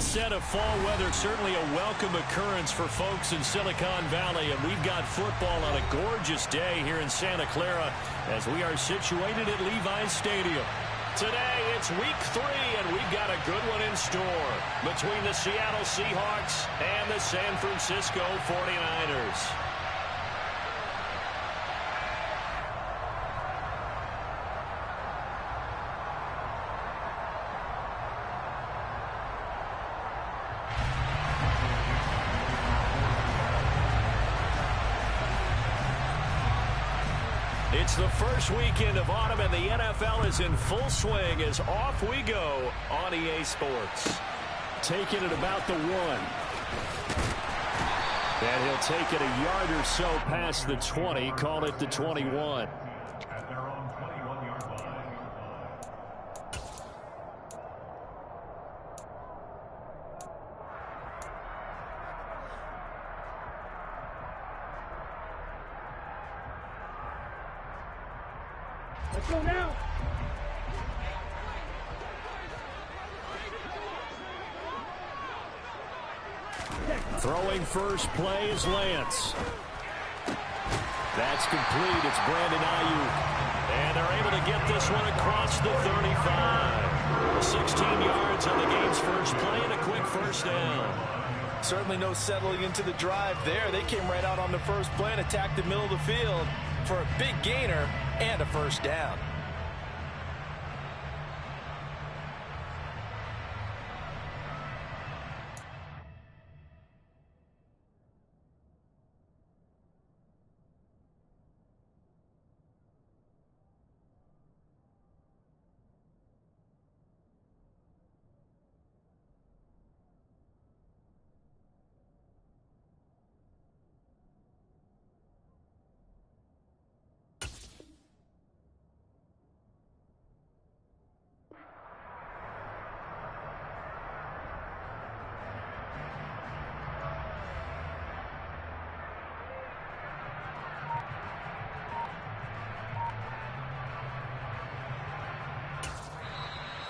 onset of fall weather, certainly a welcome occurrence for folks in Silicon Valley. And we've got football on a gorgeous day here in Santa Clara as we are situated at Levi's Stadium. Today, it's week 3, and we've got a good one in store between the Seattle Seahawks and the San Francisco 49ers. It's the first weekend of autumn, and the NFL is in full swing as off we go on EA Sports. Taking it about the 1. And he'll take it a yard or so past the 20, call it the 21. Let's go now. Throwing first play is Lance. That's complete. It's Brandon Ayuk. And they're able to get this one across the 35. 16 yards on the game's first play and a quick first down. Certainly no settling into the drive there. They came right out on the first play and attacked the middle of the field for a big gainer and a first down.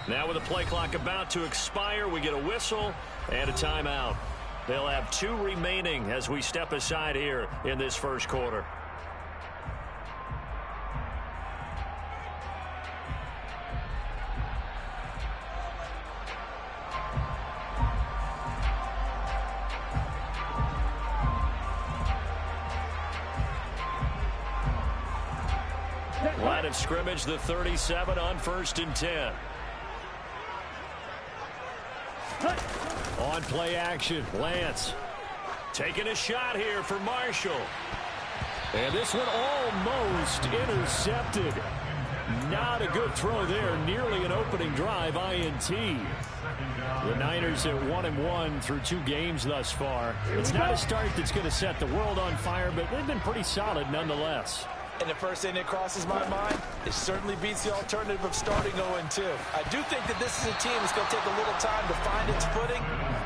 Now with the play clock about to expire, we get a whistle and a timeout. They'll have 2 remaining as we step aside here in this first quarter. Line of scrimmage, the 37 on 1st and 10. On play action, Lance taking a shot here for Marshall. And this one almost intercepted. Not a good throw there. Nearly an opening drive, INT. The Niners at 1-1 through 2 games thus far. It's not a start that's going to set the world on fire, but they've been pretty solid nonetheless. And the first thing that crosses my mind, it certainly beats the alternative of starting 0-2. I do think that this is a team that's going to take a little time to find its footing.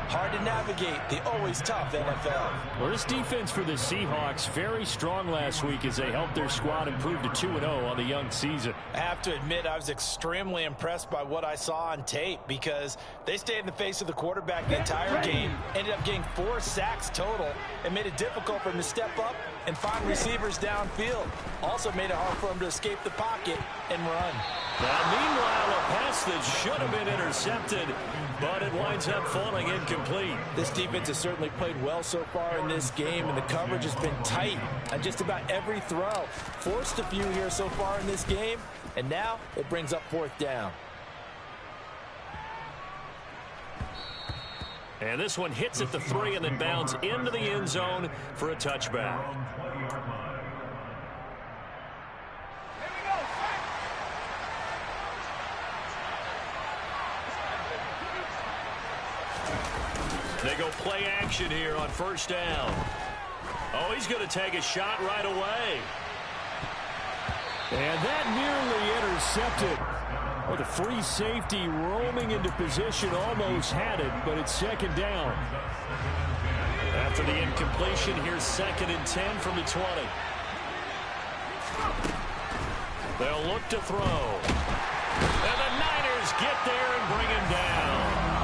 Hard to navigate the always tough NFL. Well, this defense for the Seahawks, very strong last week as they helped their squad improve to 2-0 on the young season. I have to admit, I was extremely impressed by what I saw on tape because they stayed in the face of the quarterback the entire game, ended up getting 4 sacks total, and made it difficult for him to step up and find receivers downfield. Also made it hard for him to escape the pocket and run. Now, meanwhile, a pass that should have been intercepted, but it winds up falling incomplete. This defense has certainly played well so far in this game, and the coverage has been tight on just about every throw. Forced a few here so far in this game, and now it brings up 4th down. And this one hits at the 3 and then bounds into the end zone for a touchback. They go play action here on 1st down. Oh, he's going to take a shot right away. And that nearly intercepted. Well, the free safety roaming into position almost had it, but it's 2nd down. After the incompletion, here's 2nd and 10 from the 20. They'll look to throw. And the Niners get there and bring him down.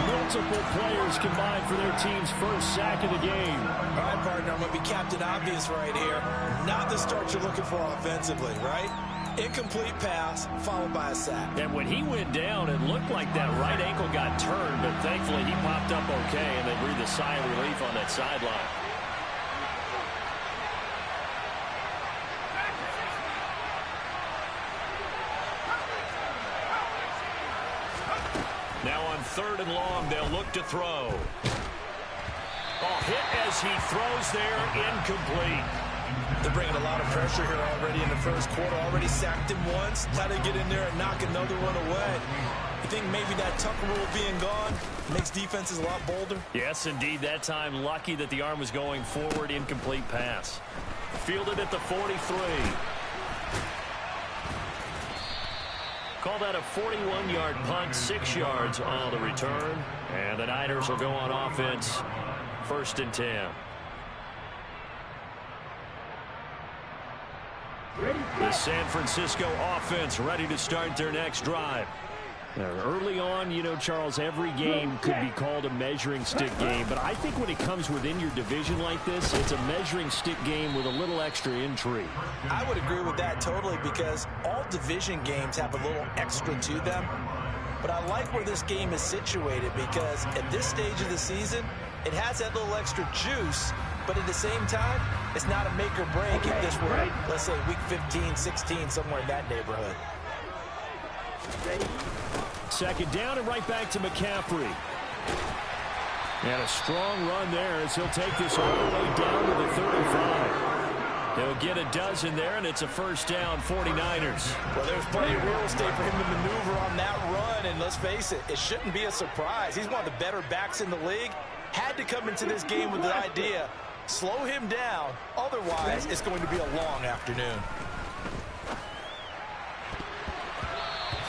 No multiple players combined for their team's first sack of the game. All right, partner, I'm going to be Captain Obvious right here. Not the start you're looking for offensively, right? Incomplete pass, followed by a sack. And when he went down, it looked like that right ankle got turned, but thankfully he popped up okay, and they breathed a sigh of relief on that sideline. Now on 3rd and long, they'll look to throw. Oh, hit as he throws there, incomplete. They're bringing a lot of pressure here already in the first quarter. Already sacked him once. How to get in there and knock another one away. You think maybe that Tucker rule being gone makes defenses a lot bolder? Yes, indeed. That time, lucky that the arm was going forward. Incomplete pass. Fielded at the 43. Call that a 41-yard punt, 6 yards on the return. And the Niners will go on offense, 1st and 10. The San Francisco offense ready to start their next drive. Early on, you know, Charles, every game could be called a measuring stick game. But I think when it comes within your division like this, it's a measuring stick game with a little extra intrigue. I would agree with that totally because all division games have a little extra to them. But I like where this game is situated because at this stage of the season, it has that little extra juice. But at the same time, it's not a make or break if this were, let's say, week 15, 16, somewhere in that neighborhood. 2nd down and right back to McCaffrey. And a strong run there as he'll take this all the way down to the 35. He'll get a dozen there, and it's a 1st down, 49ers. Well, there's plenty of real estate for him to maneuver on that run, and let's face it, it shouldn't be a surprise. He's one of the better backs in the league. Had to come into this game with the idea, slow him down, otherwise it's going to be a long afternoon.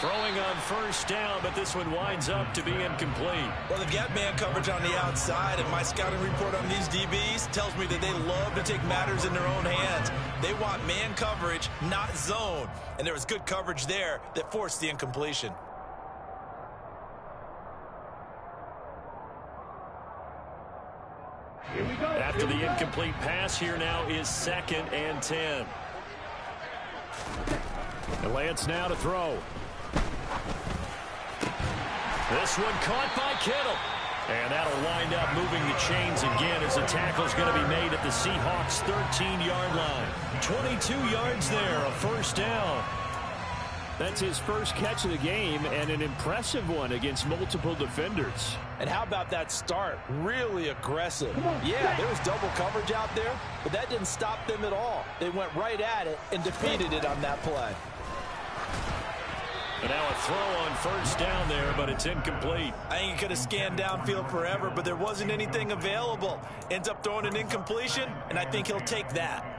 Throwing on 1st down, but this one winds up to be incomplete. Well, they've got man coverage on the outside, and my scouting report on these DBs tells me that they love to take matters in their own hands. They want man coverage, not zone. And there was good coverage there that forced the incompletion. After the incomplete pass, here now is 2nd and 10. And Lance now to throw. This one caught by Kittle. And that'll wind up moving the chains again as the tackle's going to be made at the Seahawks' 13-yard line. 22 yards there, a 1st down. That's his first catch of the game, and an impressive one against multiple defenders. And how about that start? Really aggressive. Yeah, there was double coverage out there, but that didn't stop them at all. They went right at it and defeated it on that play. And now a throw on 1st down there, but it's incomplete. I think he could have scanned downfield forever, but there wasn't anything available. Ends up throwing an incompletion, and I think he'll take that.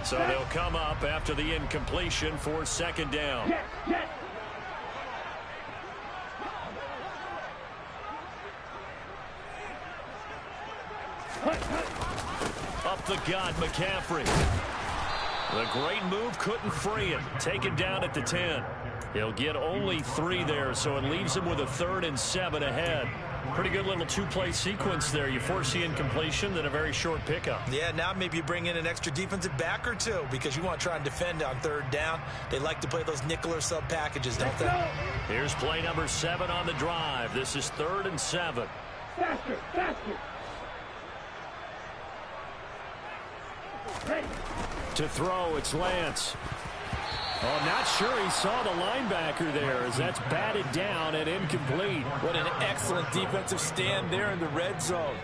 So they'll come up after the incompletion for 2nd down. Up the gut, McCaffrey. The great move couldn't free him. Taken down at the 10. He'll get only 3 there, so it leaves him with a 3rd and 7 ahead. Pretty good little 2-play sequence there. You force the incompletion, then a very short pickup. Yeah, now maybe you bring in an extra defensive back or two because you want to try and defend on 3rd down. They like to play those nickel or sub packages, don't they? Here's play number 7 on the drive. This is 3rd and 7. Faster, faster. To throw, it's Lance. Oh, not sure he saw the linebacker there as that's batted down and incomplete. What an excellent defensive stand there in the red zone.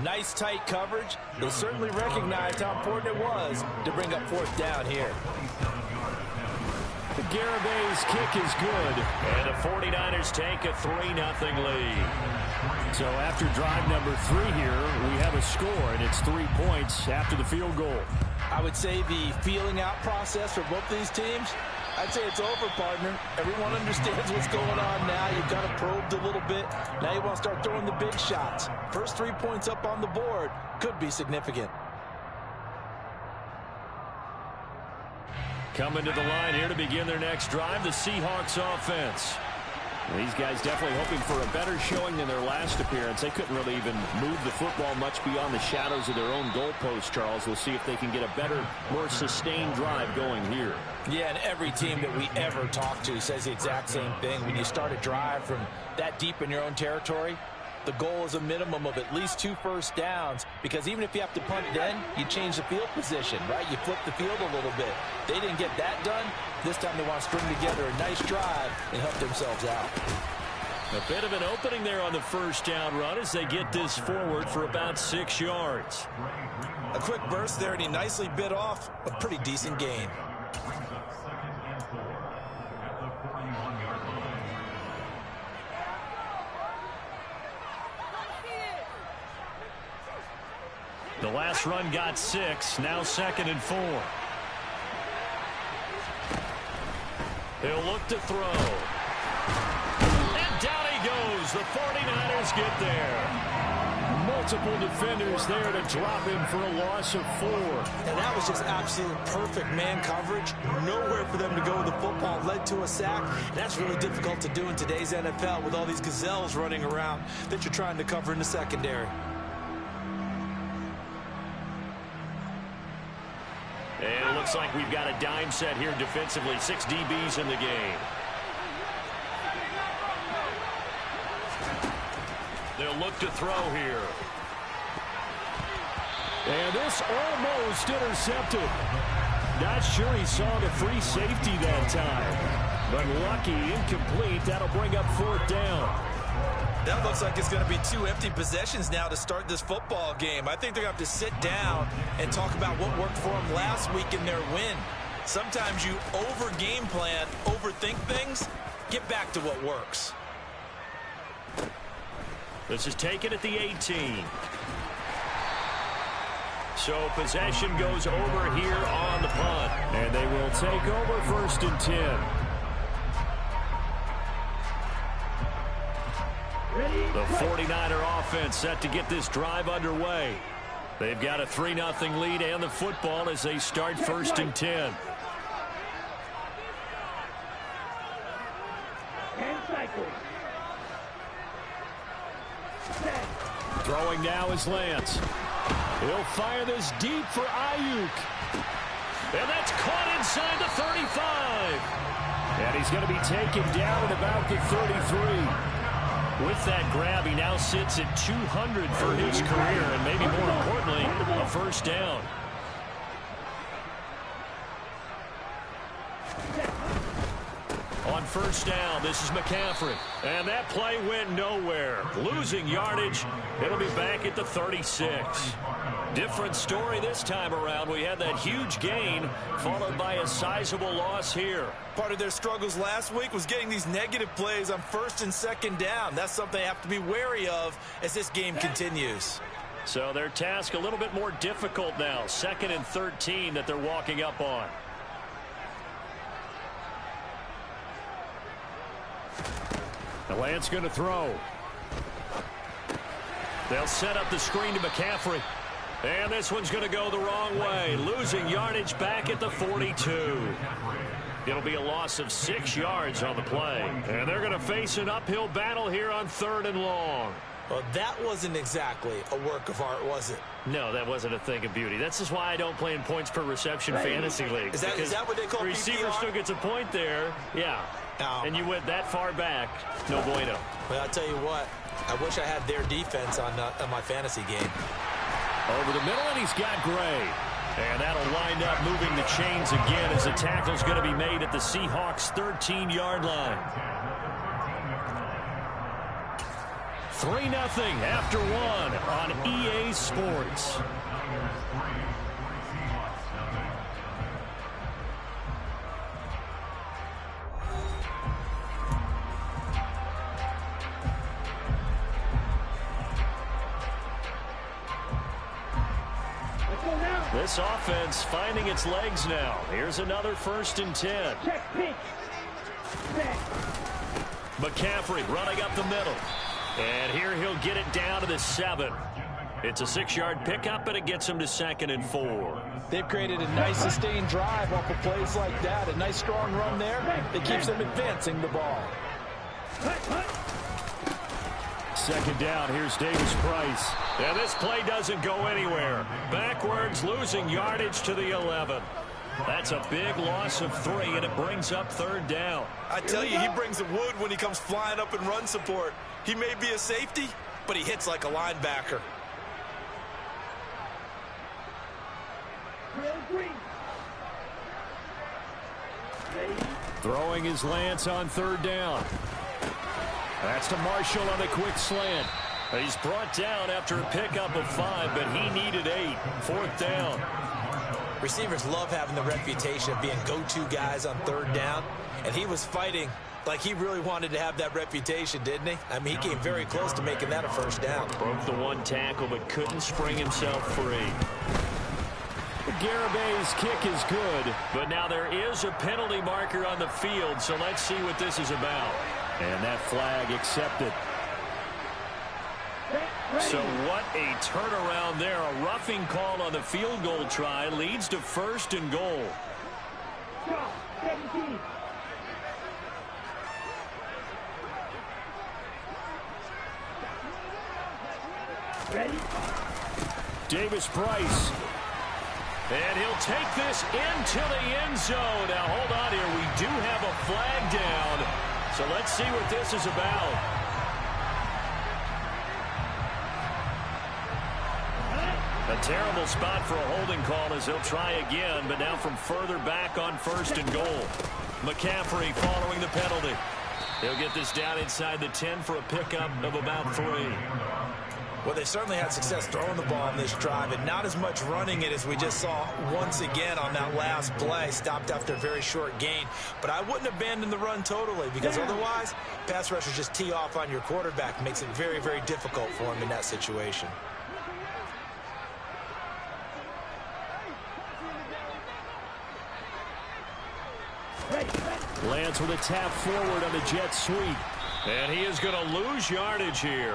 Nice tight coverage. They certainly recognized how important it was to bring up 4th down here. The Garabay's kick is good. And the 49ers take a 3-0 lead. So after drive number 3 here, we have a score, and it's 3 points after the field goal. I would say the feeling out process for both these teams, I'd say it's over, partner. Everyone understands what's going on now. You've kind of probed a little bit. Now you want to start throwing the big shots. First 3 points up on the board could be significant. Coming to the line here to begin their next drive, the Seahawks offense. These guys definitely hoping for a better showing than their last appearance. They couldn't really even move the football much beyond the shadows of their own goalpost, Charles. We'll see if they can get a better, more sustained drive going here. Yeah, and every team that we ever talk to says the exact same thing. When you start a drive from that deep in your own territory, the goal is a minimum of at least 2 first downs, because even if you have to punt then, you change the field position, right? You flip the field a little bit. They didn't get that done. This time they want to string together a nice drive and help themselves out. A bit of an opening there on the first down run as they get this forward for about 6 yards. A quick burst there, and he nicely bit off a pretty decent gain. The last run got 6, now 2nd and 4. He'll look to throw. And down he goes. The 49ers get there. Multiple defenders there to drop him for a loss of 4. And that was just absolute perfect man coverage. Nowhere for them to go with the football. Led to a sack. That's really difficult to do in today's NFL with all these gazelles running around that you're trying to cover in the secondary. And it looks like we've got a dime set here defensively. 6 DBs in the game. They'll look to throw here. And this almost intercepted. Not sure he saw the free safety that time. But lucky, incomplete. That'll bring up 4th down. That looks like it's going to be 2 empty possessions now to start this football game. I think they're going to have to sit down and talk about what worked for them last week in their win. Sometimes you over-game plan, overthink things. Get back to what works. This is taken at the 18. So possession goes over here on the punt. And they will take over 1st and 10. The 49er offense set to get this drive underway. They've got a 3-0 lead and the football as they start 1st and 10. Throwing now is Lance. He'll fire this deep for Ayuk. And that's caught inside the 35. And he's going to be taken down at about the 33. With that grab, he now sits at 200 for his career, and maybe more importantly, a 1st down. On 1st down, this is McCaffrey. And that play went nowhere. Losing yardage. It'll be back at the 36. Different story this time around. We had that huge gain followed by a sizable loss here. Part of their struggles last week was getting these negative plays on 1st and 2nd down. That's something they have to be wary of as this game continues. So their task a little bit more difficult now. 2nd and 13 that they're walking up on. The Lance going to throw. They'll set up the screen to McCaffrey. And this one's going to go the wrong way. Losing yardage back at the 42. It'll be a loss of 6 yards on the play. And they're going to face an uphill battle here on 3rd and long. Well, that wasn't exactly a work of art, was it? No, that wasn't a thing of beauty. That's just why I don't play in points per reception fantasy leagues. Is that what they call the receiver PPR? Still gets a point there. Yeah. And you went that far back. No bueno. Well, I'll tell you what. I wish I had their defense on my fantasy game. Over the middle, and he's got Gray. And that'll wind up moving the chains again as the tackle's going to be made at the Seahawks' 13-yard line. 3-0 after 1 on EA Sports. This offense finding its legs now. Here's another 1st and 10. McCaffrey running up the middle. And here he'll get it down to the 7. It's a 6-yard pickup, and it gets him to 2nd and 4. They've created a nice sustained drive off of plays like that. A nice strong run there that keeps them advancing the ball. 2nd down. Here's Davis Price. And this play doesn't go anywhere. Backwards, losing yardage to the 11. That's a big loss of 3, and it brings up 3rd down. I tell you, he brings the wood when he comes flying up in run support. He may be a safety, but he hits like a linebacker. Throwing his Lance on 3rd down. That's to Marshall on a quick slant. He's brought down after a pickup of 5, but he needed 8. 4th down. Receivers love having the reputation of being go-to guys on 3rd down, and he was fighting like he really wanted to have that reputation, didn't he? I mean, he came very close to making that a 1st down. Broke the 1 tackle, but couldn't spring himself free. Garabay's kick is good, but now there is a penalty marker on the field, so let's see what this is about. And that flag accepted. So what a turnaround there. A roughing call on the field goal try leads to 1st and goal. Ready? Davis Price. And he'll take this into the end zone. Now, hold on here. We do have a flag down. So let's see what this is about. A terrible spot for a holding call as he'll try again, but now from further back on 1st and goal. McCaffrey following the penalty. He'll get this down inside the 10 for a pickup of about 3. Well, they certainly had success throwing the ball in this drive, and not as much running it as we just saw once again on that last play. Stopped after a very short gain. But I wouldn't abandon the run totally, because otherwise, pass rushers just tee off on your quarterback. Makes it very, very difficult for him in that situation. Lance with a tap forward on the jet sweep. And he is going to lose yardage here.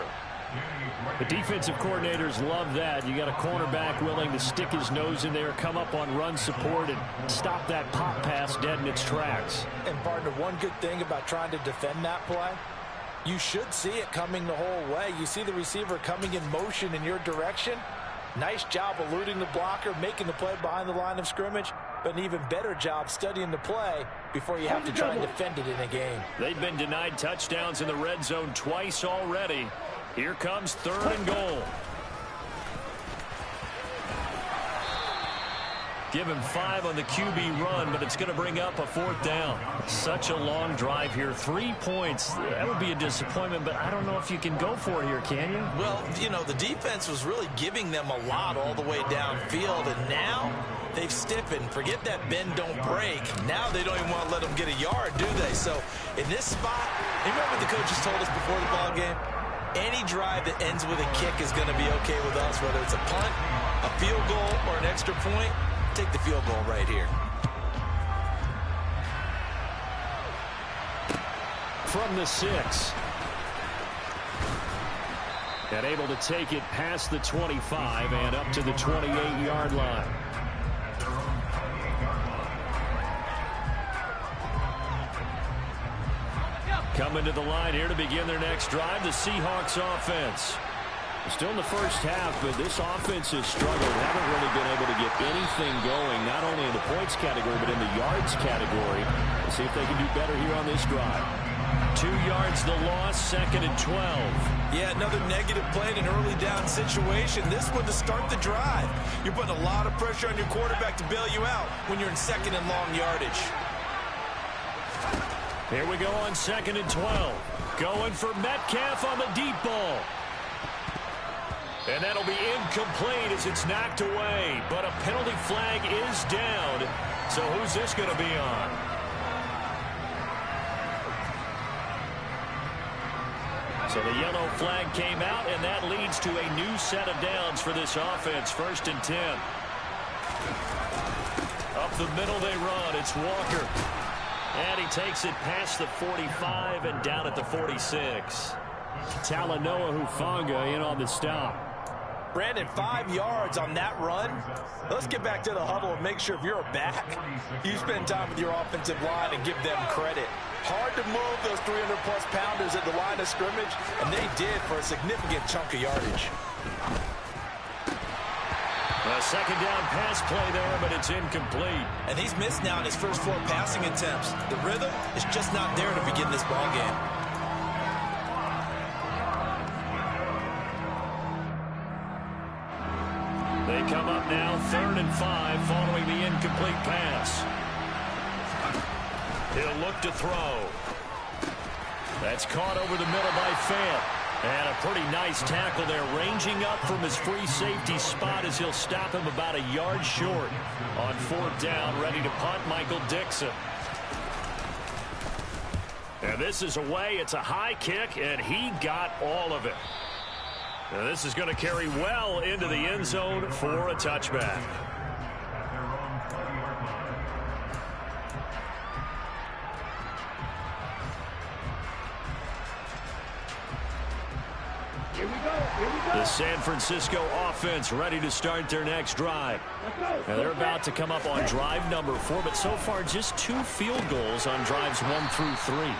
The defensive coordinators love that. You got a cornerback willing to stick his nose in there, come up on run support, and stop that pop pass dead in its tracks. And, partner, one good thing about trying to defend that play, you should see it coming the whole way. You see the receiver coming in motion in your direction. Nice job eluding the blocker, making the play behind the line of scrimmage, but an even better job studying the play before you have to try and defend it in a game. They've been denied touchdowns in the red zone twice already. Here comes 3rd and goal. Give him 5 on the QB run, but it's going to bring up a 4th down. Such a long drive here. 3 points. That would be a disappointment, but I don't know if you can go for it here, can you? Well, you know, the defense was really giving them a lot all the way downfield, and now they've stiffened. Forget that bend, don't break. Now they don't even want to let them get a yard, do they? So in this spot, you remember what the coaches told us before the ball game? Any drive that ends with a kick is going to be okay with us, whether it's a punt, a field goal, or an extra point. Take the field goal right here. From the 6. And able to take it past the 25 and up to the 28-yard line. Coming to the line here to begin their next drive, the Seahawks offense. Still in the first half, but this offense has struggled. Haven't really been able to get anything going, not only in the points category, but in the yards category. Let's see if they can do better here on this drive. 2 yards the loss, 2nd and 12. Yeah, another negative play in an early down situation. This one to start the drive. You're putting a lot of pressure on your quarterback to bail you out when you're in 2nd and long yardage. Here we go on 2nd and 12. Going for Metcalf on the deep ball. And that'll be incomplete as it's knocked away. But a penalty flag is down. So who's this going to be on? So the yellow flag came out, and that leads to a new set of downs for this offense. 1st and 10. Up the middle they run. It's Walker. And he takes it past the 45 and down at the 46. Talanoa Hufanga in on the stop. Brandon, 5 yards on that run. Let's get back to the huddle and make sure if you're a back, you spend time with your offensive line and give them credit. Hard to move those 300-plus pounders at the line of scrimmage, and they did for a significant chunk of yardage. A second down pass play there, but it's incomplete. And he's missed now in his first 4 passing attempts. The rhythm is just not there to begin this ball game. They come up now 3rd and 5 following the incomplete pass. He'll look to throw. That's caught over the middle by Fant. And a pretty nice tackle there, ranging up from his free safety spot as he'll stop him about a yard short. On 4th down, ready to punt, Michael Dixon. And this is away. It's a high kick, and he got all of it. Now this is going to carry well into the end zone for a touchback. Here we go. The San Francisco offense ready to start their next drive. Now they're about to come up on drive number 4, but so far just 2 field goals on drives 1 through 3.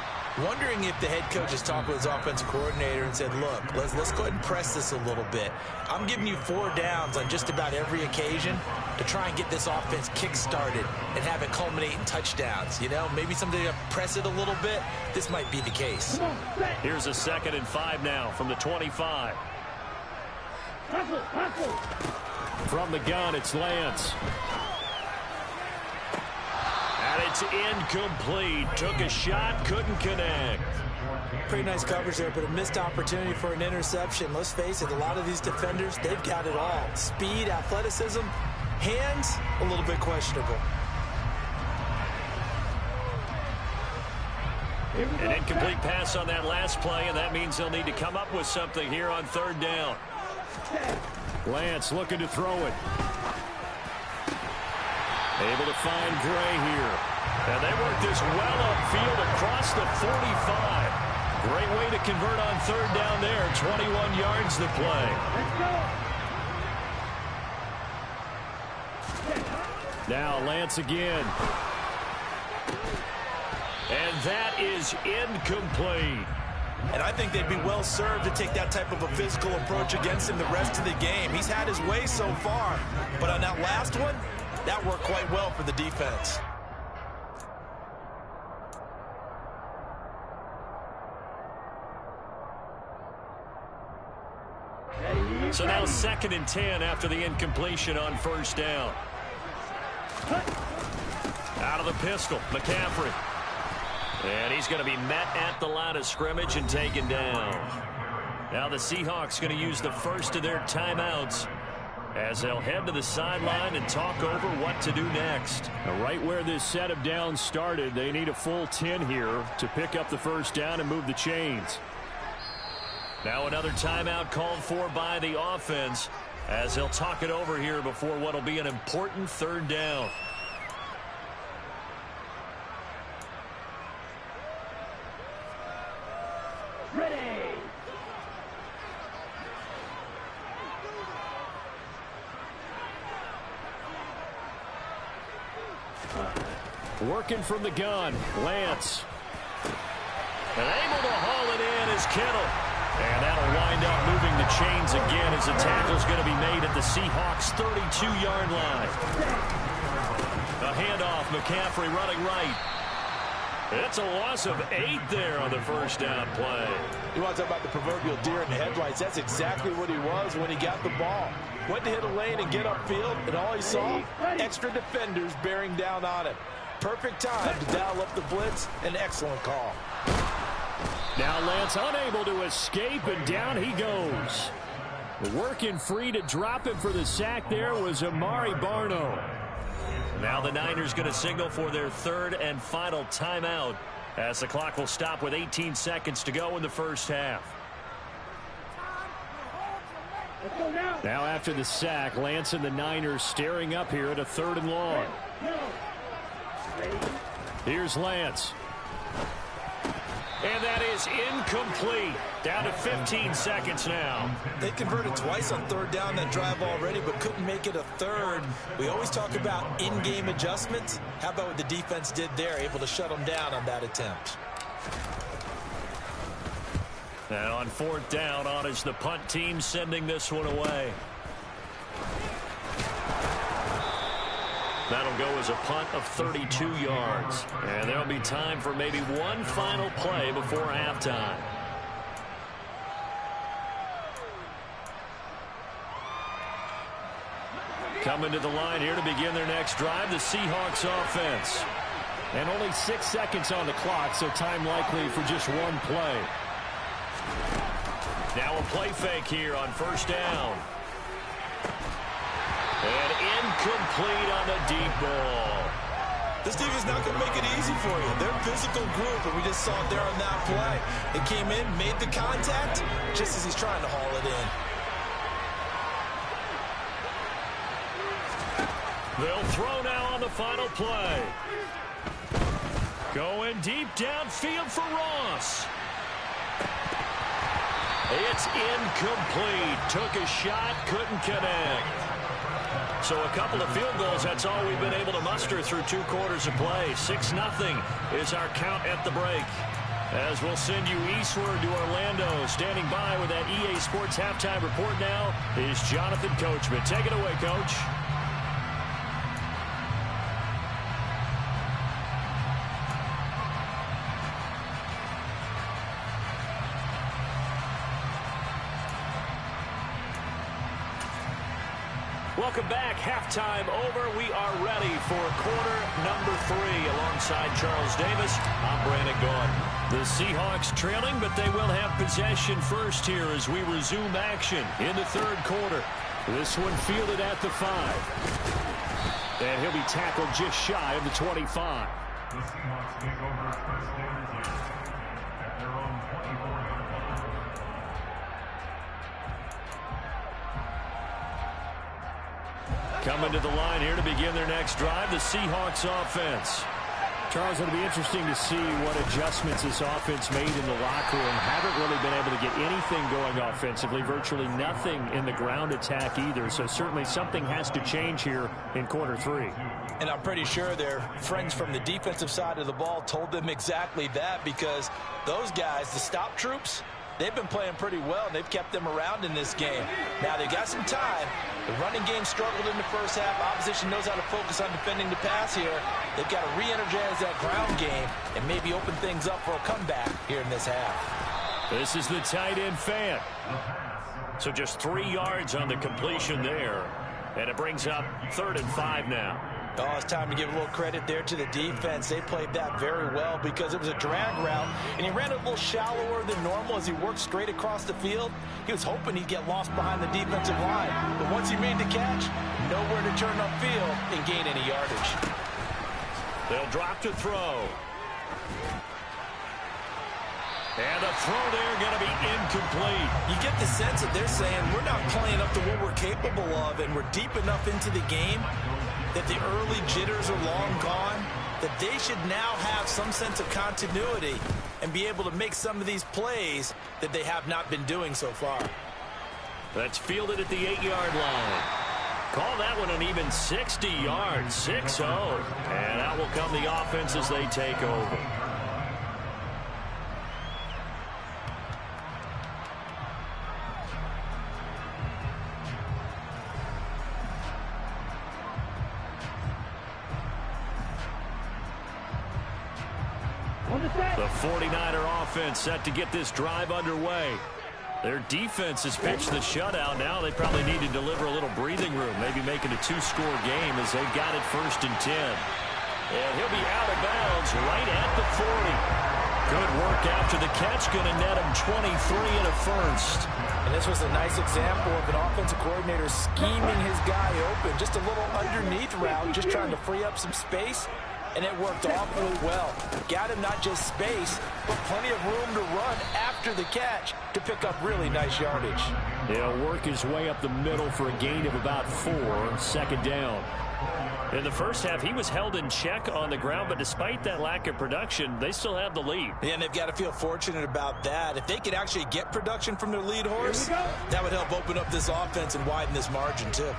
Wondering if the head coach has talked with his offensive coordinator and said, look, let's go ahead and press this a little bit. I'm giving you 4 downs on just about every occasion to try and get this offense kick-started and have it culminate in touchdowns. You know, maybe somebody to press it a little bit. This might be the case. Here's a 2nd and 5 now from the 25. From the gun, it's Lance. And it's incomplete. Took a shot, couldn't connect. Pretty nice coverage there, but a missed opportunity for an interception. Let's face it, a lot of these defenders, they've got it all. Speed, athleticism, hands, a little bit questionable. An incomplete pass on that last play, and that means they'll need to come up with something here on 3rd down. Lance looking to throw it. Able to find Gray here. And they work this well upfield across the 45. Great way to convert on 3rd down there. 21 yards to play. Now Lance again. And that is incomplete. And I think they'd be well served to take that type of a physical approach against him the rest of the game. He's had his way so far, but on that last one, that worked quite well for the defense. So now 2nd and 10 after the incompletion on 1st down. Out of the pistol, McCaffrey. And he's going to be met at the line of scrimmage and taken down. Now the Seahawks going to use the first of their timeouts as they'll head to the sideline and talk over what to do next. Now, right where this set of downs started, they need a full 10 here to pick up the 1st down and move the chains. Now another timeout called for by the offense as they'll talk it over here before what will be an important 3rd down. Ready. Working from the gun, Lance. And able to haul it in is Kittle. And that'll wind up moving the chains again as the tackle's going to be made at the Seahawks' 32-yard line. A handoff, McCaffrey running right. It's a loss of 8 there on the 1st down play. You want to talk about the proverbial deer in the headlights? That's exactly what he was when he got the ball. Went to hit a lane and get upfield, and all he saw, extra defenders bearing down on him. Perfect time to dial up the blitz. An excellent call. Now Lance unable to escape, and down he goes. Working free to drop him for the sack there was Amari Barno. Now the Niners going to signal for their 3rd and final timeout as the clock will stop with 18 seconds to go in the 1st half. Now after the sack, Lance and the Niners staring up here at a 3rd and long. And that is incomplete. Down to 15 seconds now. They converted twice on third down that drive already, but couldn't make it a third. We always talk about in-game adjustments. How about what the defense did there, able to shut them down on that attempt? And on fourth down, on is the punt team sending this one away. That'll go as a punt of 32 yards. And there'll be time for maybe one final play before halftime. Coming to the line here to begin their next drive, the Seahawks offense. And only 6 seconds on the clock, so time likely for just one play. Now a play fake here on first down. And incomplete on the deep ball. This defense is not going to make it easy for you. They're a physical group, and we just saw it there on that play. They came in, made the contact, just as he's trying to haul it in. They'll throw now on the final play. Going deep downfield for Ross. It's incomplete. Took a shot, couldn't connect. So a couple of field goals, that's all we've been able to muster through 2 quarters of play. 6-0 is our count at the break. As we'll send you eastward to Orlando. Standing by with that EA Sports halftime report now is Jonathan Coachman. Take it away, Coach. Welcome back. Halftime over. We are ready for quarter number 3. Alongside Charles Davis, I'm Brandon Gaudin. The Seahawks trailing, but they will have possession first here as we resume action in the third quarter. This one fielded at the 5. And he'll be tackled just shy of the 25. The Seahawks take over first down at their own 24-yard line. Coming to the line here to begin their next drive, the Seahawks offense. Charles, it'll be interesting to see what adjustments this offense made in the locker room. Haven't really been able to get anything going offensively, virtually nothing in the ground attack either. So certainly something has to change here in quarter 3. And I'm pretty sure their friends from the defensive side of the ball told them exactly that, because those guys, the stop troops, they've been playing pretty well, and they've kept them around in this game. Now, they've got some time. The running game struggled in the first half. Opposition knows how to focus on defending the pass here. They've got to re-energize that ground game and maybe open things up for a comeback here in this half. This is the tight end Fant. So just 3 yards on the completion there. And it brings up 3rd and 5 now. Oh, it's time to give a little credit there to the defense. They played that very well because it was a drag route, and he ran a little shallower than normal as he worked straight across the field. He was hoping he'd get lost behind the defensive line, but once he made the catch, nowhere to turn upfield and gain any yardage. They'll drop to throw. And the throw there going to be incomplete. You get the sense that they're saying we're not playing up to what we're capable of, and we're deep enough into the game that the early jitters are long gone, that they should now have some sense of continuity and be able to make some of these plays that they have not been doing so far. That's fielded at the 8-yard line. Call that one an even 60 yards, 6-0. And out will come the offense as they take over. The 49er offense set to get this drive underway. Their defense has pitched the shutout. Now they probably need to deliver a little breathing room, maybe make it a 2-score game as they've got it 1st and 10. And he'll be out of bounds right at the 40. Good work after the catch, going to net him 23 and a first. And this was a nice example of an offensive coordinator scheming his guy open. Just a little underneath route, just trying to free up some space. And it worked awfully well. Got him not just space, but plenty of room to run after the catch to pick up really nice yardage. He'll work his way up the middle for a gain of about 4, 2nd down. In the first half, he was held in check on the ground, but despite that lack of production, they still have the lead. Yeah, and they've got to feel fortunate about that. If they could actually get production from their lead horse, that would help open up this offense and widen this margin, too.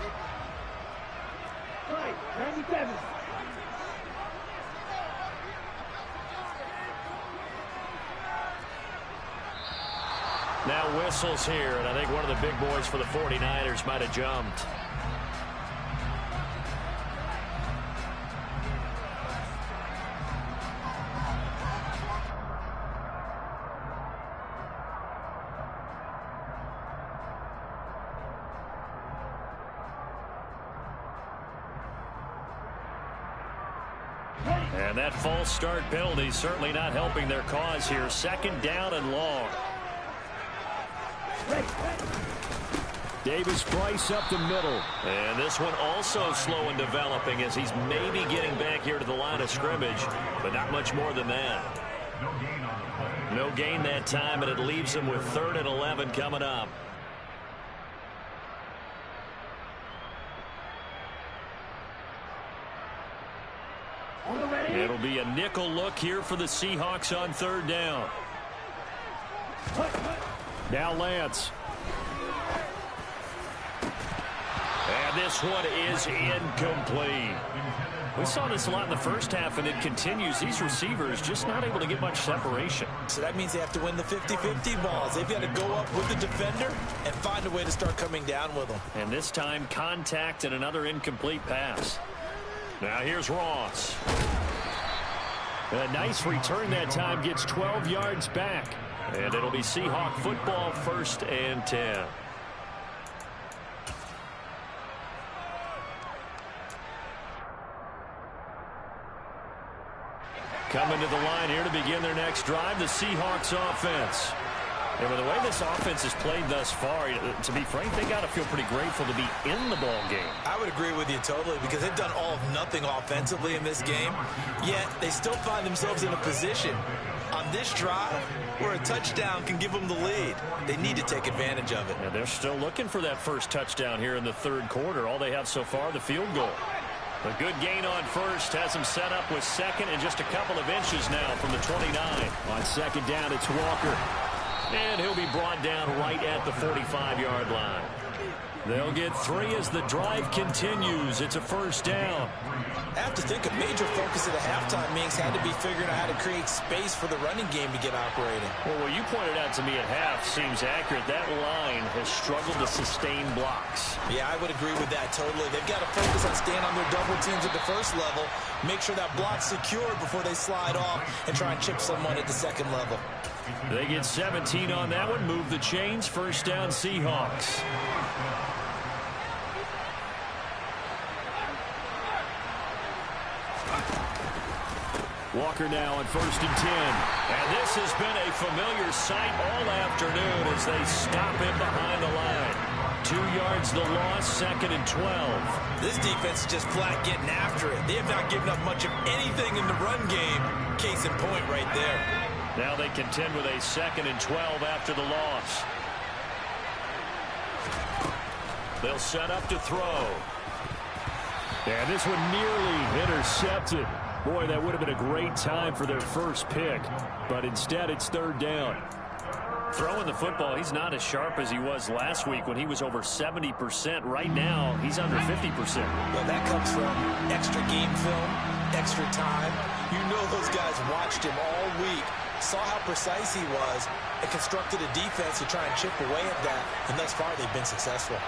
Right, 97. Now whistles here, and I think one of the big boys for the 49ers might have jumped. And that false start penalty certainly not helping their cause here. Second down and long. Davis Price up the middle. And this one also slow in developing as he's maybe getting back here to the line of scrimmage, but not much more than that. No gain that time, and it leaves him with 3rd and 11 coming up. It'll be a nickel look here for the Seahawks on 3rd down. Now Lance. And this one is incomplete. We saw this a lot in the first half, and it continues. These receivers just not able to get much separation. So that means they have to win the 50-50 balls. They've got to go up with the defender and find a way to start coming down with them. And this time, contact and another incomplete pass. Now here's Ross. A nice return that time, gets 12 yards back. And it'll be Seahawk football, 1st and 10. Coming to the line here to begin their next drive, the Seahawks offense. And with the way this offense has played thus far, to be frank, they got to feel pretty grateful to be in the ball game. I would agree with you totally, because they've done all of nothing offensively in this game, yet they still find themselves in a position on this drive where a touchdown can give them the lead. They need to take advantage of it. And they're still looking for that first touchdown here in the 3rd quarter. All they have so far, the field goal. A good gain on first, has them set up with 2nd and just a couple of inches now from the 29. On 2nd down, it's Walker. And he'll be brought down right at the 45-yard line. They'll get 3 as the drive continues. It's a 1st down. I have to think a major focus of the halftime meetings had to be figuring out how to create space for the running game to get operating. Well, what you pointed out to me at half seems accurate. That line has struggled to sustain blocks. Yeah, I would agree with that totally. They've got to focus on staying on their double teams at the 1st level, make sure that block's secured before they slide off and try and chip someone at the 2nd level. They get 17 on that one, move the chains, 1st down Seahawks. Walker now on 1st and 10. And this has been a familiar sight all afternoon as they stop him behind the line. 2 yards the loss, 2nd and 12. This defense is just flat getting after it. They have not given up much of anything in the run game. Case in point right there. Now they contend with a 2nd and 12 after the loss. They'll set up to throw. And this one nearly intercepted. Boy, that would have been a great time for their first pick. But instead, it's 3rd down. Throwing the football, he's not as sharp as he was last week when he was over 70%. Right now, he's under 50%. Well, that comes from extra game film, extra time. You know those guys watched him all week, saw how precise he was, and constructed a defense to try and chip away at that. And thus far, they've been successful.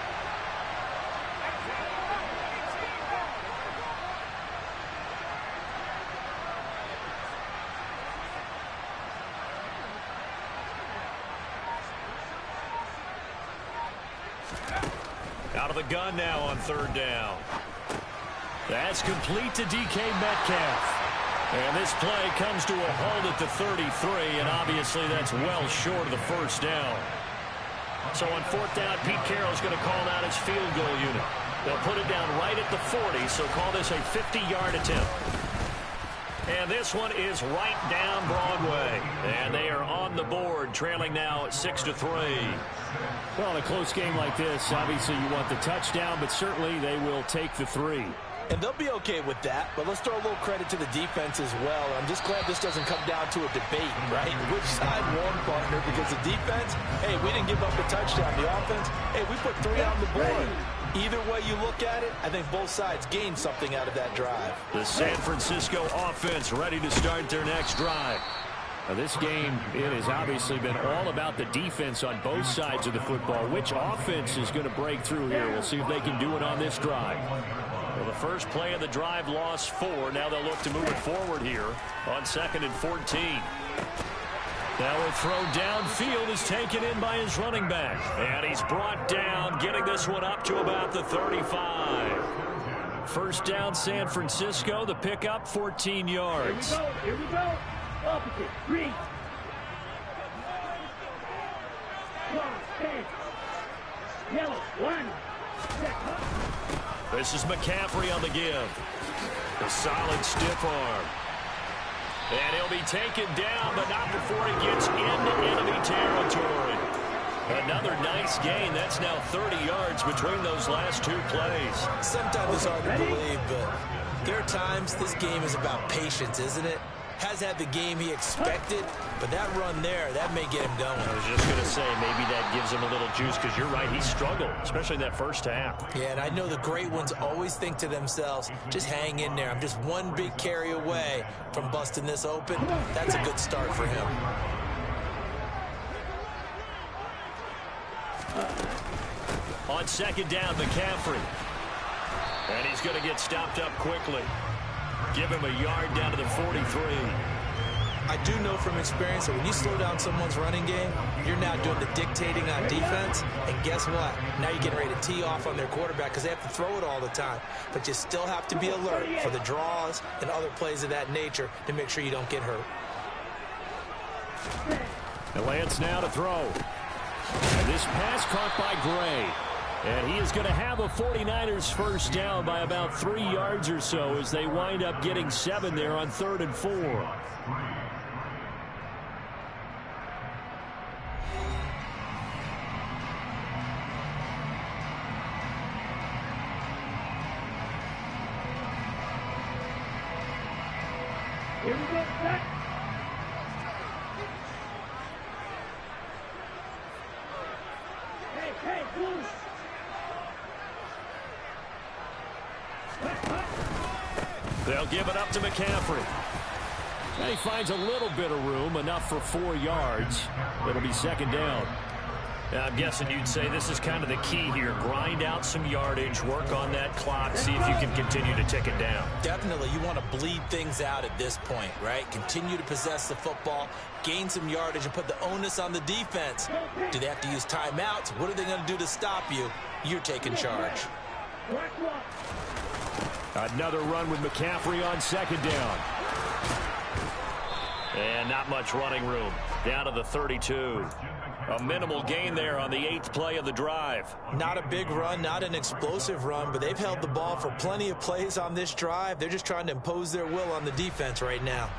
Out of the gun now on 3rd down. That's complete to DK Metcalf. And this play comes to a halt at the 33, and obviously that's well short of the 1st down. So on 4th down, Pete Carroll's going to call out his field goal unit. They'll put it down right at the 40, so call this a 50-yard attempt. And this one is right down Broadway. And they are on the board, trailing now 6-3. Well, in a close game like this, obviously you want the touchdown, but certainly they will take the 3. And they'll be okay with that, but let's throw a little credit to the defense as well. I'm just glad this doesn't come down to a debate, right? Which side won, partner? Because the defense, hey, we didn't give up a touchdown. The offense, hey, we put 3 on the board. Either way you look at it, I think both sides gained something out of that drive. The San Francisco offense ready to start their next drive. Now, this game, it has obviously been all about the defense on both sides of the football. Which offense is going to break through here? We'll see if they can do it on this drive. Well, the first play of the drive lost 4. Now they'll look to move it forward here on 2nd and 14. Now a throw downfield is taken in by his running back. And he's brought down, getting this one up to about the 35. First down, San Francisco. The pickup, 14 yards. Here we go. Here we go. Opposite. 3. 1, 10. Yellow. 1. This is McCaffrey on the give. A solid stiff arm. And he'll be taken down, but not before he gets into enemy territory. Another nice gain. That's now 30 yards between those last 2 plays. Sometimes it's hard to believe, but there are times this game is about patience, isn't it? Has had the game he expected, but that run there, that may get him going. I was just going to say, maybe that gives him a little juice, because you're right, he struggled, especially in that first half. Yeah, and I know the great ones always think to themselves, just hang in there. I'm just one big carry away from busting this open. That's a good start for him. On 2nd down, McCaffrey. And he's going to get stopped up quickly. Give him a yard down to the 43. I do know from experience that when you slow down someone's running game, you're now doing the dictating on defense. And guess what? Now you're getting ready to tee off on their quarterback because they have to throw it all the time. But you still have to be alert for the draws and other plays of that nature to make sure you don't get hurt. And Lance now to throw. And this pass caught by Gray. And he is going to have a 49ers first down by about 3 yards or so as they wind up getting 7 there on 3rd and 4. Here we go. Back. Hey, loose. They'll give it up to McCaffrey. And he finds a little bit of room, enough for 4 yards. It'll be 2nd down. Now, I'm guessing you'd say this is kind of the key here. Grind out some yardage, work on that clock, see if you can continue to tick it down. Definitely, you want to bleed things out at this point, right? Continue to possess the football, gain some yardage, and put the onus on the defense. Do they have to use timeouts? What are they going to do to stop you? You're taking charge. Another run with McCaffrey on 2nd down. And not much running room. Down to the 32. A minimal gain there on the 8th play of the drive. Not a big run, not an explosive run, but they've held the ball for plenty of plays on this drive. They're just trying to impose their will on the defense right now.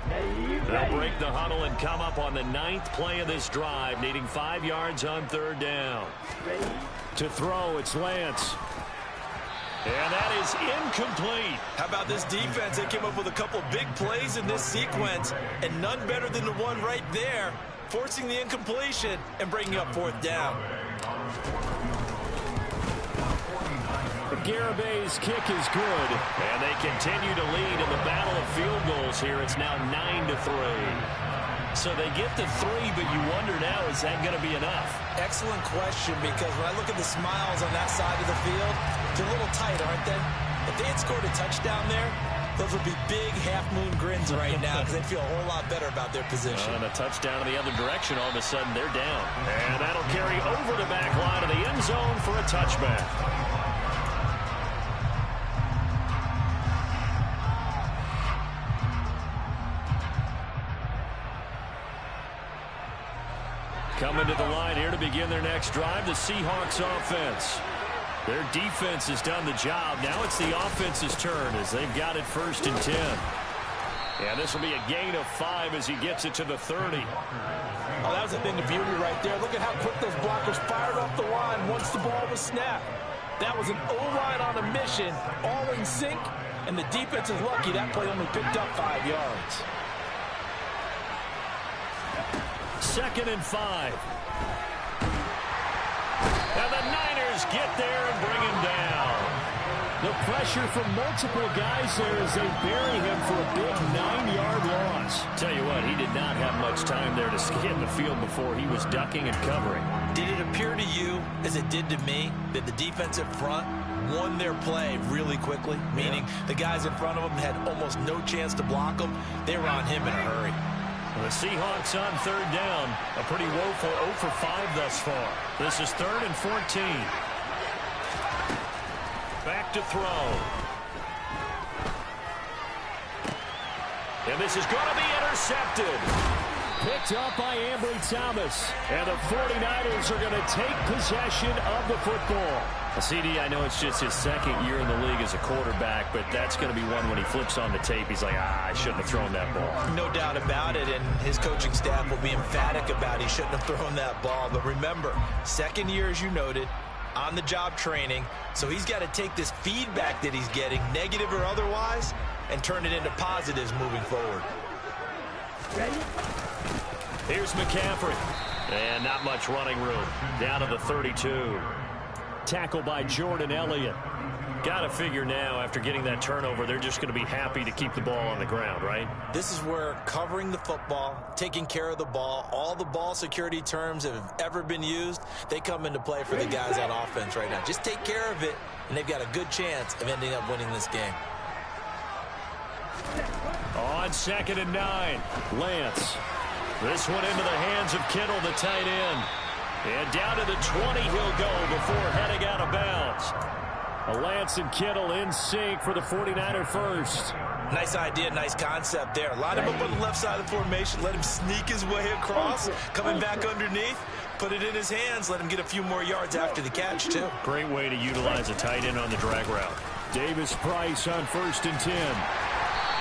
They'll break the huddle and come up on the 9th play of this drive, needing 5 yards on 3rd down. To throw, it's Lance. And that is incomplete. How about this defense? They came up with a couple big plays in this sequence, and none better than the one right there, forcing the incompletion and bringing up 4th down. Garabay's kick is good, and they continue to lead in the battle of field goals here. It's now 9-3. So they get the 3, but you wonder now, is that going to be enough? Excellent question, because when I look at the smiles on that side of the field, they're a little tight, aren't they? If they had scored a touchdown there, those would be big half-moon grins right now because they'd feel a whole lot better about their position. And a touchdown in the other direction, all of a sudden they're down. And that'll carry over the back line of the end zone for a touchback. Coming to the line here to begin their next drive, the Seahawks offense. Their defense has done the job. Now it's the offense's turn as they've got it 1st and 10. And this will be a gain of 5 as he gets it to the 30. Oh, that was a thing of beauty right there. Look at how quick those blockers fired off the line once the ball was snapped. That was an O-line on a mission, all in sync, and the defense is lucky that play only picked up 5 yards. 2nd and 5. And the Niners get there and bring him down. The pressure from multiple guys there as they bury him for a big 9-yard loss. Tell you what, he did not have much time there to scan the field before he was ducking and covering. Did it appear to you, as it did to me, that the defensive front won their play really quickly? Meaning the guys in front of them had almost no chance to block them. They were on him in a hurry. The Seahawks on 3rd down. A pretty woeful 0 for 5 thus far. This is 3rd and 14. Back to throw. And this is going to be intercepted. Picked up by Ambry Thomas. And the 49ers are going to take possession of the football. CD, I know it's just his 2nd year in the league as a quarterback, but that's going to be one when he flips on the tape. He's like, I shouldn't have thrown that ball. No doubt about it, and his coaching staff will be emphatic about he shouldn't have thrown that ball. But remember, 2nd year, as you noted, on-the-job training, so he's got to take this feedback that he's getting, negative or otherwise, and turn it into positives moving forward. Here's McCaffrey. And not much running room. Down to the 32. Tackle by Jordan Elliott. Got to figure now, after getting that turnover, they're just going to be happy to keep the ball on the ground, right? This is where covering the football, taking care of the ball, all the ball security terms that have ever been used, they come into play for the guys on offense right now. Just take care of it, and they've got a good chance of ending up winning this game. On 2nd and 9, Lance. This one into the hands of Kittle, the tight end. And down to the 20 he'll go before heading out of bounds. Lance and Kittle in sync for the 49er first. Nice idea, nice concept there. Line him up on the left side of the formation, let him sneak his way across, coming back underneath, put it in his hands, let him get a few more yards after the catch, too. Great way to utilize a tight end on the drag route. Davis Price on 1st and 10.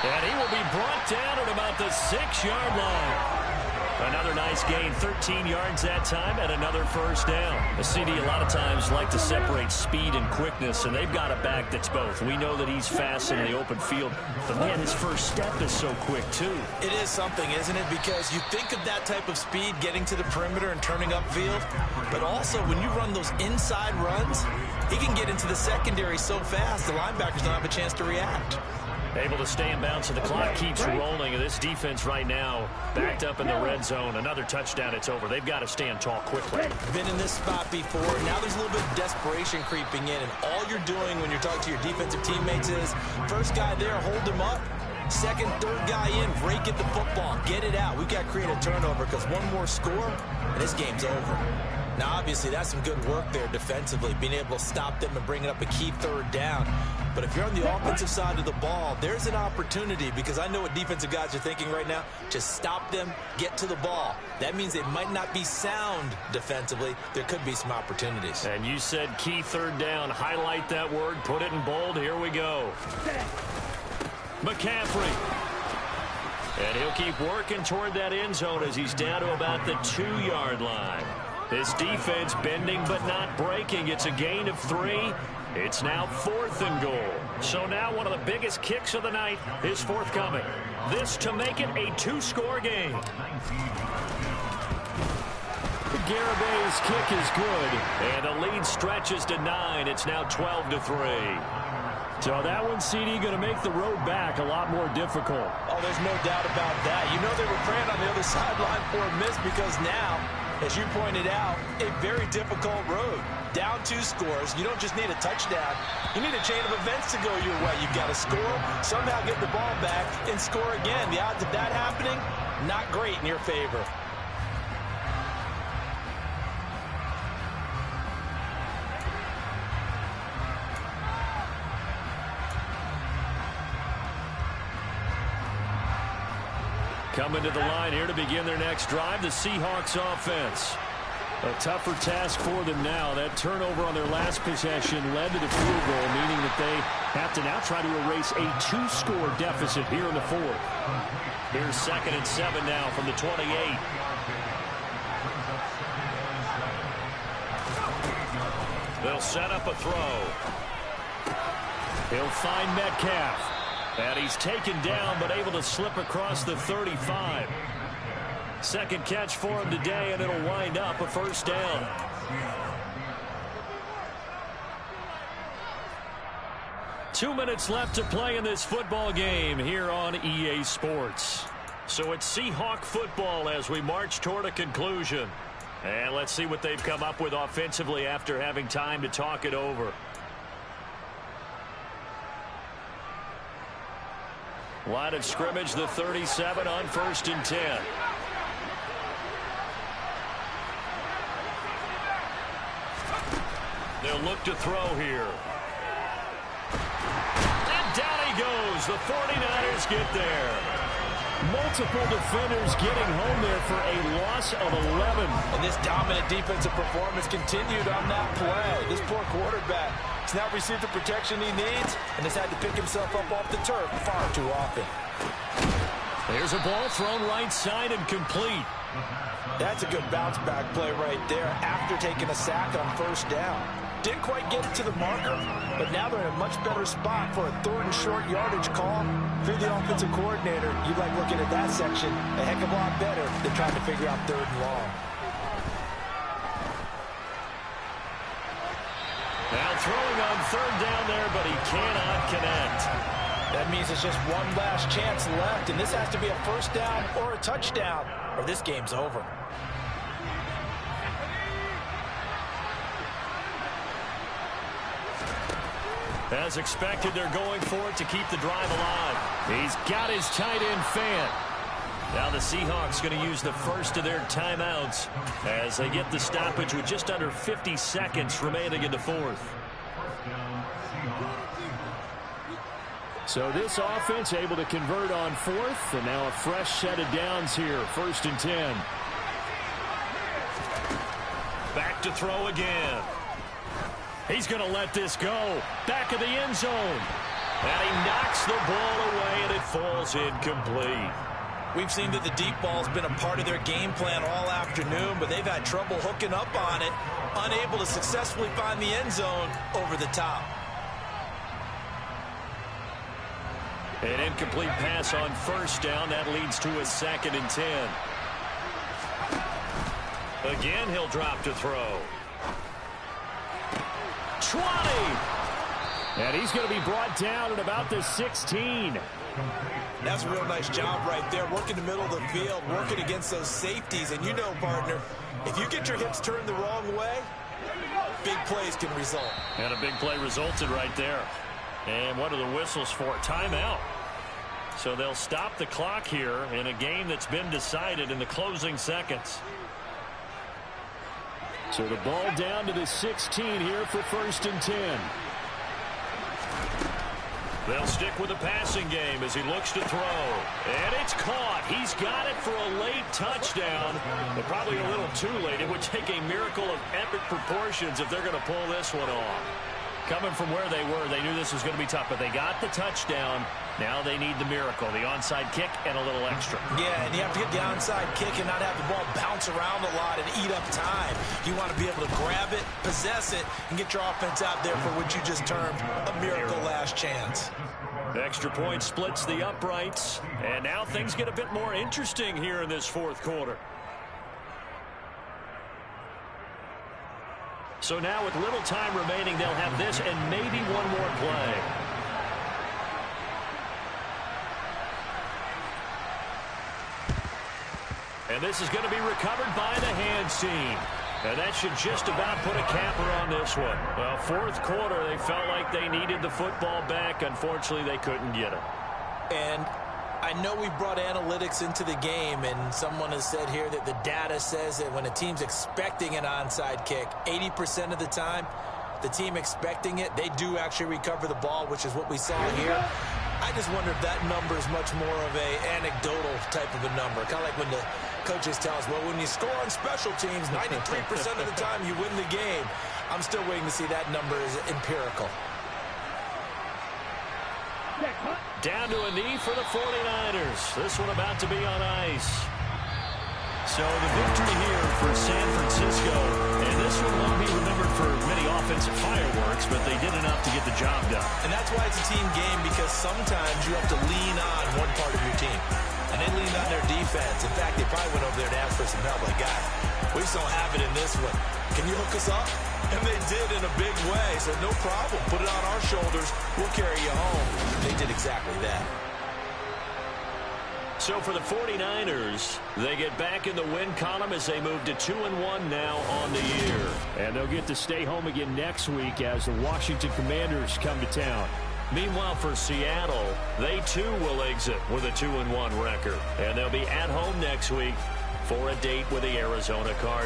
And he will be brought down at about the 6-yard line. Another nice gain, 13 yards that time, and another first down. The CD a lot of times like to separate speed and quickness, and they've got a back that's both. We know that he's fast in the open field, but man, his first step is so quick too. It is something, isn't it? Because you think of that type of speed getting to the perimeter and turning upfield, but also when you run those inside runs, he can get into the secondary so fast the linebackers don't have a chance to react. Able to stay in bounds, and the clock keeps rolling. And this defense right now backed up in the red zone. Another touchdown, it's over. They've got to stand tall quickly. Been in this spot before. Now there's a little bit of desperation creeping in. And all you're doing when you're talking to your defensive teammates is, first guy there, hold him up. Second, third guy in, rake at the football. Get it out. We've got to create a turnover because one more score, and this game's over. Now, obviously, that's some good work there defensively, being able to stop them and bringing up a key 3rd down. But if you're on the offensive side of the ball, there's an opportunity, because I know what defensive guys are thinking right now. Just stop them, get to the ball. That means they might not be sound defensively. There could be some opportunities. And you said key 3rd down. Highlight that word, put it in bold. Here we go. McCaffrey. And he'll keep working toward that end zone as he's down to about the 2-yard line. This defense bending but not breaking. It's a gain of 3. It's now 4th and goal. So now one of the biggest kicks of the night is forthcoming. This to make it a 2-score game. Garabay's kick is good. And the lead stretches to 9. It's now 12-3. So that one, CD, going to make the road back a lot more difficult. Oh, there's no doubt about that. You know they were praying on the other sideline for a miss, because now, as you pointed out, a very difficult road. Down 2 scores. You don't just need a touchdown. You need a chain of events to go your way. You've got to score, somehow get the ball back, and score again. The odds of that happening, not great in your favor. Coming to the line here to begin their next drive, the Seahawks offense. A tougher task for them now. That turnover on their last possession led to the field goal, meaning that they have to now try to erase a 2-score deficit here in the 4th. Here's 2nd and 7 now from the 28. They'll set up a throw. He'll find Metcalf. And he's taken down but able to slip across the 35. Second catch for him today, and it'll wind up a first down. Two minutes left to play in this football game here on EA Sports. So it's Seahawk football as we march toward a conclusion. And let's see what they've come up with offensively after having time to talk it over. Line of scrimmage, the 37 on 1st and 10. They'll look to throw here. And down he goes. The 49ers get there. Multiple defenders getting home there for a loss of 11. And this dominant defensive performance continued on that play. This poor quarterback has now received the protection he needs and has had to pick himself up off the turf far too often. There's a ball thrown right side and complete. That's a good bounce back play right there after taking a sack on first down. Didn't quite get it to the marker, but now they're in a much better spot for a 3rd and short yardage call. If you're the offensive coordinator, you'd like looking at that section a heck of a lot better than trying to figure out 3rd and long. Now throwing on 3rd down there, but he cannot connect. That means it's just one last chance left, and this has to be a first down or a touchdown, or this game's over. As expected, they're going for it to keep the drive alive. He's got his tight end fan. Now the Seahawks going to use the first of their timeouts as they get the stoppage with just under 50 seconds remaining in the 4th. So this offense able to convert on 4th, and now a fresh set of downs here, 1st and 10. Back to throw again. He's going to let this go. Back of the end zone. And he knocks the ball away, and it falls incomplete. We've seen that the deep ball's been a part of their game plan all afternoon, but they've had trouble hooking up on it, unable to successfully find the end zone over the top. An incomplete pass on first down. That leads to a 2nd and 10. Again, he'll drop to throw. 20. And he's going to be brought down at about the 16. That's a real nice job right there, working the middle of the field, working against those safeties. And you know, partner, if you get your hips turned the wrong way, big plays can result. And a big play resulted right there. And what are the whistles for? Timeout. So they'll stop the clock here in a game that's been decided in the closing seconds. So the ball down to the 16 here for 1st and 10. They'll stick with the passing game as he looks to throw. And it's caught. He's got it for a late touchdown, but probably a little too late. It would take a miracle of epic proportions if they're going to pull this one off. Coming from where they were, they knew this was going to be tough, but they got the touchdown. Now they need the miracle, the onside kick and a little extra. Yeah, and you have to get the onside kick and not have the ball bounce around a lot and eat up time. You want to be able to grab it, possess it, and get your offense out there for what you just termed a miracle last chance. The extra point splits the uprights, and now things get a bit more interesting here in this 4th quarter. So now with little time remaining, they'll have this and maybe one more play. And this is going to be recovered by the hands team. And that should just about put a capper on this one. Well, 4th quarter, they felt like they needed the football back. Unfortunately, they couldn't get it. And I know we brought analytics into the game, and someone has said here that the data says that when a team's expecting an onside kick, 80% of the time, the team expecting it, they do actually recover the ball, which is what we saw here. I just wonder if that number is much more of a anecdotal type of a number. Kind of like when the coaches tell us, well, when you score on special teams, 93% of the time you win the game. I'm still waiting to see that number is empirical. Down to a knee for the 49ers. This one about to be on ice. So the victory here for San Francisco. And this one won't be remembered for many offensive mistakes, but they did enough to get the job done. And that's why it's a team game, because sometimes you have to lean on one part of your team. And they leaned on their defense. In fact, they probably went over there and asked for some help. Like, guys, we just don't have it in this one. Can you hook us up? And they did in a big way. So no problem. Put it on our shoulders. We'll carry you home. They did exactly that. So for the 49ers, they get back in the win column as they move to 2-1 now on the year. And they'll get to stay home again next week as the Washington Commanders come to town. Meanwhile, for Seattle, they too will exit with a 2-1 record. And they'll be at home next week for a date with the Arizona Cardinals.